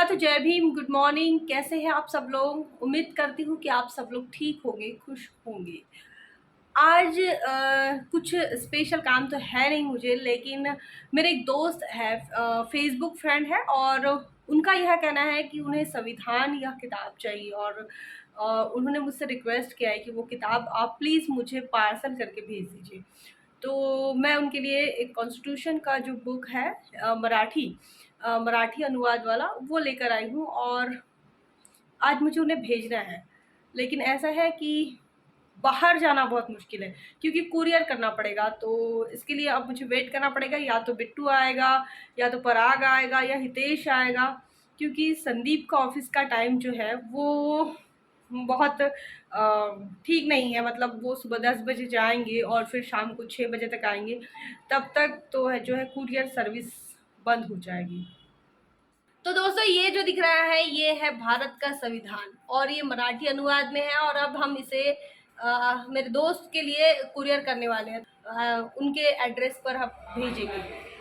तो जय Bhim, good morning. कैसे हैं आप सब लोग? उम्मीद करती हूँ कि आप सब लोग ठीक होंगे, खुश होंगे। आज कुछ स्पेशल काम तो है नहीं मुझे, लेकिन मेरे एक दोस्त है, फेसबुक फ्रेंड है, और उनका यह कहना है कि उन्हें संविधान यह किताब चाहिए, और उन्होंने मुझसे रिक्वेस्ट किया है कि वो किताब आप प्लीज़ मुझे पार्सल करके भेज दीजिए। तो मैं उनके लिए एक कॉन्स्टिट्यूशन का जो बुक है, मराठी अनुवाद वाला, वो लेकर आई हूँ, और आज मुझे उन्हें भेजना है। लेकिन ऐसा है कि बाहर जाना बहुत मुश्किल है, क्योंकि कुरियर करना पड़ेगा। तो इसके लिए अब मुझे वेट करना पड़ेगा, या तो बिट्टू आएगा, या तो पराग आएगा, या हितेश आएगा। क्योंकि संदीप का ऑफिस का टाइम जो है वो बहुत ठीक नहीं है। मतलब वो सुबह 10 बजे जाएंगे और फिर शाम को 6 बजे तक आएंगे। तब तक तो है जो है कुरियर सर्विस बंद हो जाएगी। तो दोस्तों, ये जो दिख रहा है ये है भारत का संविधान, और ये मराठी अनुवाद में है, और अब हम इसे मेरे दोस्त के लिए कुरियर करने वाले हैं। उनके एड्रेस पर हम भेजेंगे।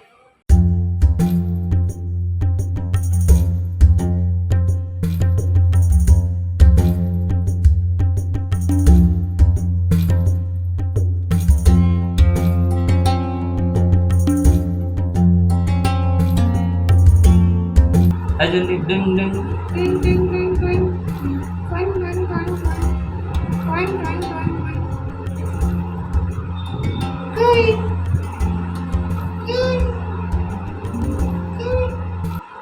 Ajuli ding ding. Ding ding ding ding. Ding ding ding ding. Ding ding ding ding. Ding. Ding.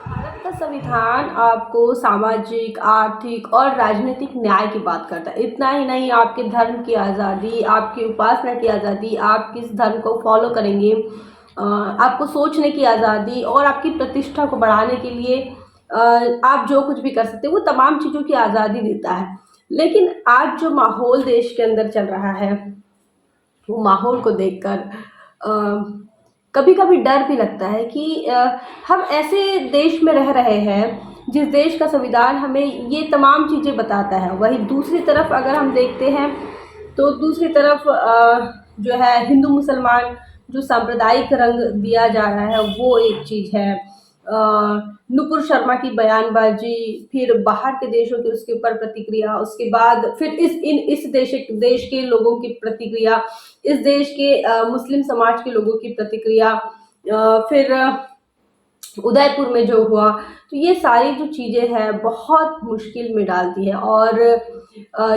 Bharat का संविधान आपको सामाजिक, आर्थिक और राजनीतिक न्याय की बात करता है। इतना ही नहीं, आपके धर्म की आज़ादी, आपकी उपासना की आज़ादी, आप किस धर्म को फॉलो करेंगे, आपको सोचने की आज़ादी, और आपकी प्रतिष्ठा को बढ़ाने के लिए आप जो कुछ भी कर सकते हैं, वो तमाम चीज़ों की आज़ादी देता है। लेकिन आज जो माहौल देश के अंदर चल रहा है, वो माहौल को देखकर कभी कभी डर भी लगता है कि हम ऐसे देश में रह रहे हैं जिस देश का संविधान हमें ये तमाम चीज़ें बताता है। वहीं दूसरी तरफ अगर हम देखते हैं तो दूसरी तरफ जो है हिंदू मुसलमान जो सांप्रदायिक रंग दिया जा रहा है वो एक चीज़ है। नुपुर शर्मा की बयानबाजी, फिर बाहर के देशों की उसके ऊपर प्रतिक्रिया, उसके बाद फिर इस देश के लोगों की प्रतिक्रिया, इस देश के मुस्लिम समाज के लोगों की प्रतिक्रिया, फिर उदयपुर में जो हुआ, तो ये सारी जो चीज़ें हैं बहुत मुश्किल में डालती है। और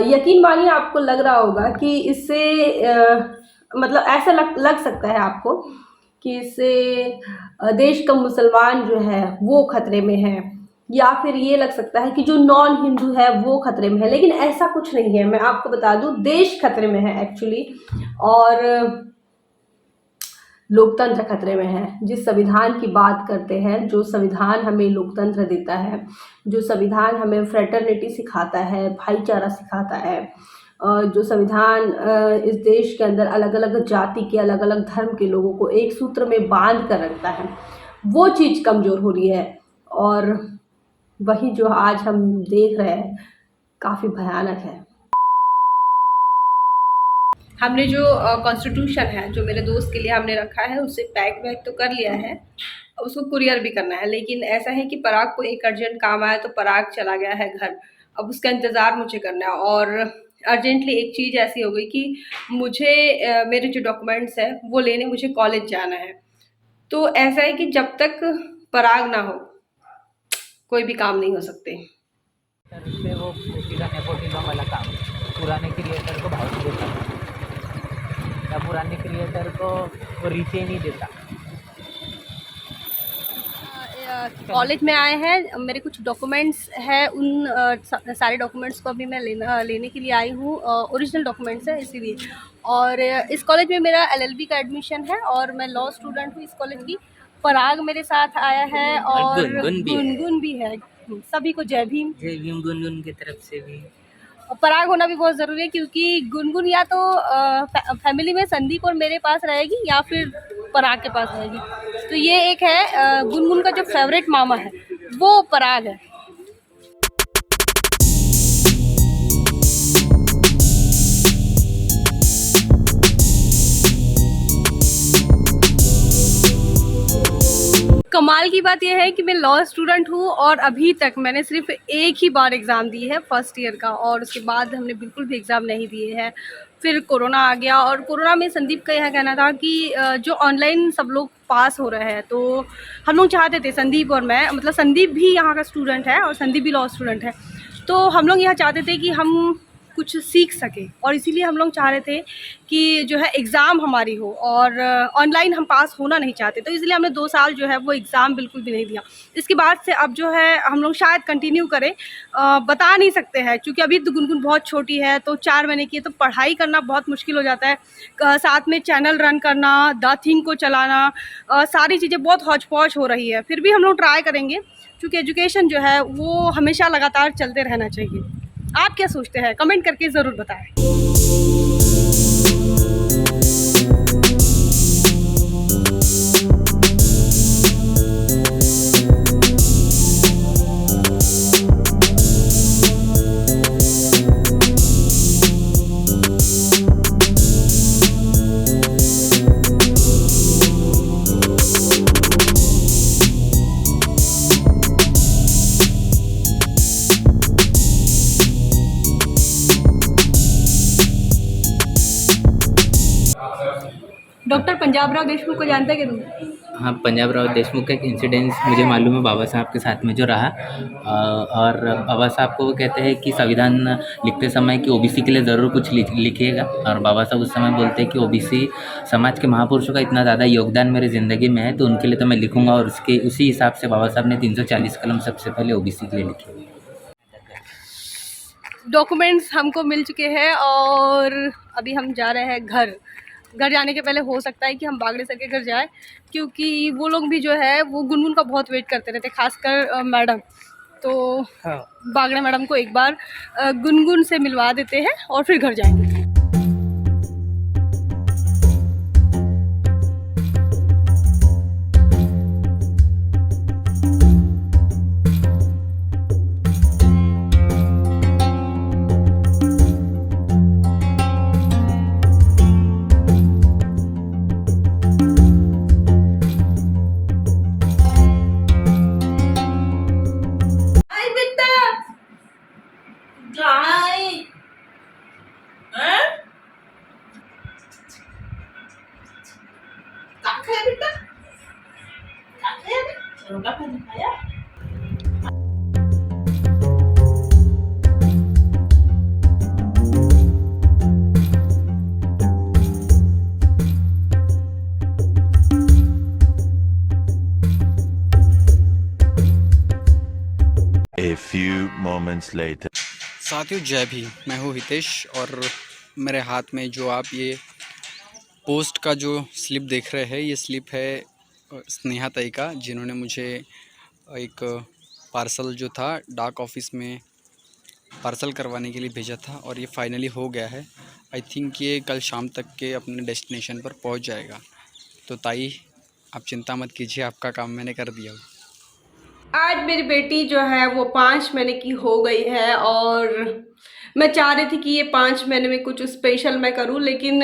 यकीन मानिए, आपको लग रहा होगा कि इससे मतलब ऐसा लग सकता है आपको कि इससे देश का मुसलमान जो है वो खतरे में है, या फिर ये लग सकता है कि जो नॉन हिंदू है वो खतरे में है। लेकिन ऐसा कुछ नहीं है, मैं आपको बता दूं, देश खतरे में है एक्चुअली, और लोकतंत्र खतरे में है। जिस संविधान की बात करते हैं, जो संविधान हमें लोकतंत्र देता है, जो संविधान हमें फ्रेटर्निटी सिखाता है, भाईचारा सिखाता है, जो संविधान इस देश के अंदर अलग अलग जाति के, अलग अलग धर्म के लोगों को एक सूत्र में बांध कर रखता है, वो चीज़ कमज़ोर हो रही है। और वही जो आज हम देख रहे हैं काफ़ी भयानक है। हमने जो कॉन्स्टिट्यूशन है जो मेरे दोस्त के लिए हमने रखा है, उसे पैक वैक तो कर लिया है, उसको कुरियर भी करना है। लेकिन ऐसा है कि पराग को एक अर्जेंट काम आया, तो पराग चला गया है घर। अब उसका इंतज़ार मुझे करना है, और अर्जेंटली एक चीज़ ऐसी हो गई कि मुझे मेरे जो डॉक्यूमेंट्स हैं वो लेने मुझे कॉलेज जाना है। तो ऐसा है कि जब तक पराग ना हो कोई भी काम नहीं हो सकते। तर से वो सीधा नेपोटिज्म वाला काम पुराने क्रिएटर को भाव नहीं देता, या पुराने क्रिएटर को वो रीच ही नहीं देता। कॉलेज में आए हैं, मेरे कुछ डॉक्यूमेंट्स हैं, उन सारे डॉक्यूमेंट्स को अभी मैं लेने के लिए आई हूँ। ओरिजिनल डॉक्यूमेंट्स है इसीलिए। और इस कॉलेज में मेरा एलएलबी का एडमिशन है, और मैं लॉ स्टूडेंट हूँ इस कॉलेज की। पराग मेरे साथ आया है, और गुनगुन भी है। सभी को जय भीम। जय भीम गुनगुन की तरफ से भी। और पराग होना भी बहुत ज़रूरी है, क्योंकि गुनगुन या तो फैमिली में संदीप और मेरे पास रहेगी, या फिर पराग के पास रहेगी। तो ये एक है, गुनगुन का जो फेवरेट मामा है वो पराग है। कमाल की बात यह है कि मैं लॉ स्टूडेंट हूँ और अभी तक मैंने सिर्फ एक ही बार एग्ज़ाम दी है फर्स्ट ईयर का, और उसके बाद हमने बिल्कुल भी एग्ज़ाम नहीं दिए हैं। फिर कोरोना आ गया, और कोरोना में संदीप का यह कहना था कि जो ऑनलाइन सब लोग पास हो रहे हैं, तो हम लोग चाहते थे, संदीप और मैं, मतलब संदीप भी यहाँ का स्टूडेंट है और संदीप भी लॉ स्टूडेंट है, तो हम लोग यह चाहते थे कि हम कुछ सीख सकें, और इसीलिए हम लोग चाह रहे थे कि जो है एग्ज़ाम हमारी हो, और ऑनलाइन हम पास होना नहीं चाहते, तो इसलिए हमने 2 साल जो है वो एग्ज़ाम बिल्कुल भी नहीं दिया। इसके बाद से अब जो है हम लोग शायद कंटिन्यू करें, बता नहीं सकते हैं क्योंकि अभी तो गुनगुन बहुत छोटी है, तो 4 महीने की है, तो पढ़ाई करना बहुत मुश्किल हो जाता है। साथ में चैनल रन करना, द थिंग को चलाना, सारी चीज़ें बहुत हौच-पौच हो रही है। फिर भी हम लोग ट्राई करेंगे क्योंकि एजुकेशन जो है वो हमेशा लगातार चलते रहना चाहिए। आप क्या सोचते हैं? कमेंट करके ज़रूर बताएं। डॉक्टर पंजाबराव देशमुख को जानते हैं कि तुम? हाँ, पंजाबराव देशमुख का एक इंसिडेंस मुझे मालूम है बाबा साहब के साथ में जो रहा। और बाबा साहब को वो कहते हैं कि संविधान लिखते समय कि ओबीसी के लिए ज़रूर कुछ लिखिएगा, और बाबा साहब उस समय बोलते हैं कि ओबीसी समाज के महापुरुषों का इतना ज़्यादा योगदान मेरी ज़िंदगी में है, तो उनके लिए तो मैं लिखूँगा, और उसके उसी हिसाब से बाबा साहब ने 340 कलम सबसे पहले ओबीसी के लिए लिखे। डॉक्यूमेंट्स हमको मिल चुके हैं और अभी हम जा रहे हैं घर। घर जाने के पहले हो सकता है कि हम बागड़े सर के घर जाएँ, क्योंकि वो लोग भी जो है वो गुनगुन का बहुत वेट करते रहते, खासकर मैडम। तो हाँ। बागड़े मैडम को एक बार गुनगुन से मिलवा देते हैं और फिर घर जाएंगे। A few moments later. साथियों जय भी, मैं हूँ हितेश, और मेरे हाथ में जो आप ये पोस्ट का जो स्लिप देख रहे हैं, ये स्लिप है स्नेहा ताई का, जिन्होंने मुझे एक पार्सल जो था डाक ऑफिस में पार्सल करवाने के लिए भेजा था, और ये फाइनली हो गया है। आई थिंक ये कल शाम तक के अपने डेस्टिनेशन पर पहुंच जाएगा। तो ताई आप चिंता मत कीजिए, आपका काम मैंने कर दिया। आज मेरी बेटी जो है वो 5 महीने की हो गई है, और मैं चाह रही थी कि ये 5 महीने में कुछ स्पेशल मैं करूं, लेकिन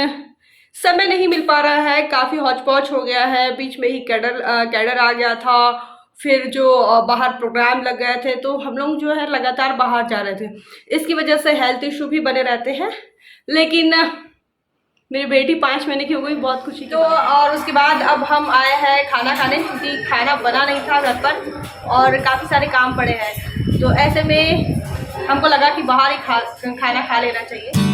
समय नहीं मिल पा रहा है। काफ़ी हौच-पौच हो गया है, बीच में ही कैडर आ गया था, फिर जो बाहर प्रोग्राम लग गए थे, तो हम लोग जो है लगातार बाहर जा रहे थे। इसकी वजह से हेल्थ इशू भी बने रहते हैं, लेकिन मेरी बेटी 5 महीने की हो गई, बहुत खुशी तो। और उसके बाद अब हम आए हैं खाना खाने, क्योंकि खाना बना नहीं था घर पर और काफ़ी सारे काम पड़े हैं, तो ऐसे में हमको लगा कि बाहर ही खाना खा लेना चाहिए।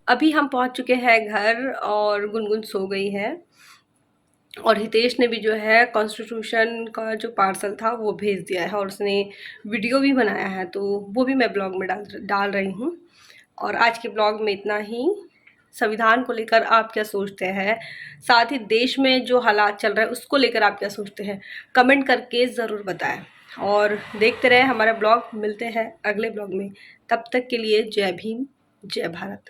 अभी हम पहुंच चुके हैं घर और गुनगुन सो गई है, और हितेश ने भी जो है कॉन्स्टिट्यूशन का जो पार्सल था वो भेज दिया है, और उसने वीडियो भी बनाया है, तो वो भी मैं ब्लॉग में डाल रही हूँ। और आज के ब्लॉग में इतना ही। संविधान को लेकर आप क्या सोचते हैं, साथ ही देश में जो हालात चल रहे हैं उसको लेकर आप क्या सोचते हैं, कमेंट करके ज़रूर बताएं। और देखते रहे हमारा ब्लॉग। मिलते हैं अगले ब्लॉग में, तब तक के लिए जय भीम, जय भारत।